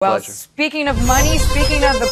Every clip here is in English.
Well, Pleasure. speaking of money, speaking of the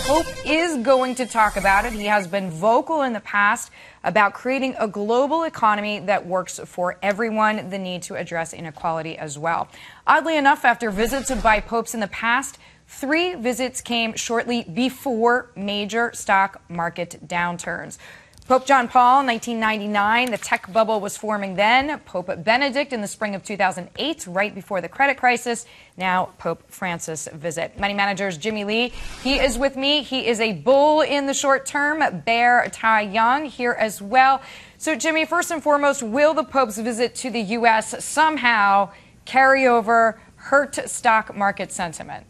Pope is going to talk about it. He has been vocal in the past about creating a global economy that works for everyone, the need to address inequality as well. Oddly enough, after visits by popes in the past, 3 visits came shortly before major stock market downturns. Pope John Paul, 1999, the tech bubble was forming then. Pope Benedict in the spring of 2008, right before the credit crisis. Now Pope Francis visit. Money Manager's Jimmy Lee, he is with me. He is a bull in the short term, bear Tai Young here as well. So Jimmy, first and foremost, will the Pope's visit to the U.S. somehow carry over, hurt stock market sentiment?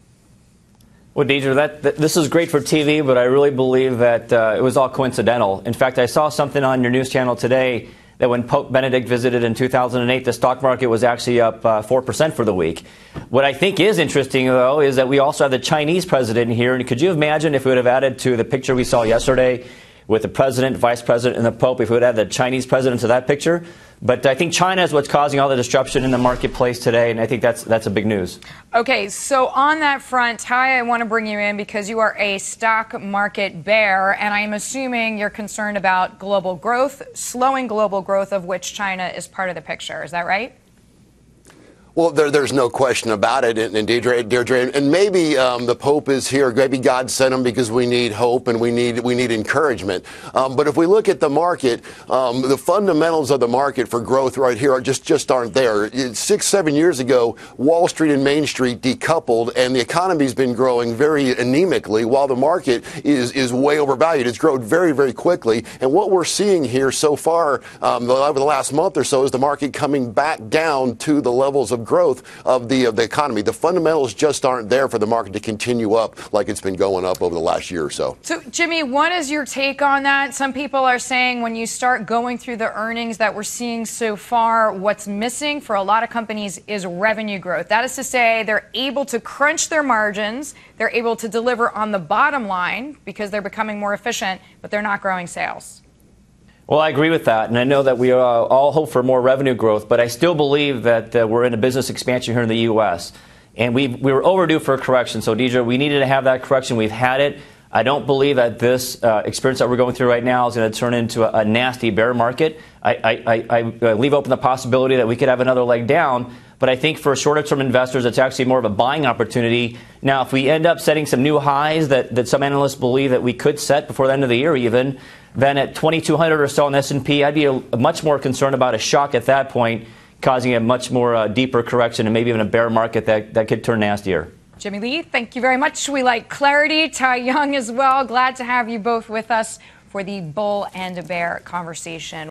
Well, Deirdre, this is great for TV, but I really believe that it was all coincidental. In fact, I saw something on your news channel today that when Pope Benedict visited in 2008, the stock market was actually up 4% for the week. What I think is interesting, though, is that we also have the Chinese president here. And could you imagine if we would have added to the picture we saw yesterday with the president, vice president, and the Pope, if we would have the Chinese president to that picture? But I think China is what's causing all the disruption in the marketplace today, and I think that's a big news. Okay, so on that front, Ty, I want to bring you in because you are a stock market bear, and I'm assuming you're concerned about global growth, slowing global growth, of which China is part of the picture. Is that right? Well, there's no question about it, and Deirdre, and maybe the Pope is here. Maybe God sent him because we need hope and we need encouragement. But if we look at the market, the fundamentals of the market for growth right here are just aren't there. 6-7 years ago, Wall Street and Main Street decoupled, and the economy's been growing very anemically, while the market is way overvalued. It's grown very, very quickly, and what we're seeing here so far over the last month or so is the market coming back down to the levels of growth of the economy. The fundamentals just aren't there for the market to continue up like it's been going up over the last year or so. So, Jimmy, what is your take on that? Some people are saying when you start going through the earnings that we're seeing so far, what's missing for a lot of companies is revenue growth. That is to say, they're able to crunch their margins, they're able to deliver on the bottom line because they're becoming more efficient, but they're not growing sales. Well, I agree with that, and I know that we all hope for more revenue growth, but I still believe that we're in a business expansion here in the U.S., and we were overdue for a correction. So, Deirdre, we needed to have that correction. We've had it. I don't believe that this experience that we're going through right now is going to turn into a nasty bear market. I leave open the possibility that we could have another leg down, but I think for shorter-term investors, it's actually more of a buying opportunity. Now, if we end up setting some new highs that some analysts believe that we could set before the end of the year even, then at 2,200 or so on S&P, I'd be much more concerned about a shock at that point, causing a much more deeper correction and maybe even a bear market that could turn nastier. Jimmy Lee, thank you very much. We like clarity. Tai Young as well. Glad to have you both with us for the bull and bear conversation.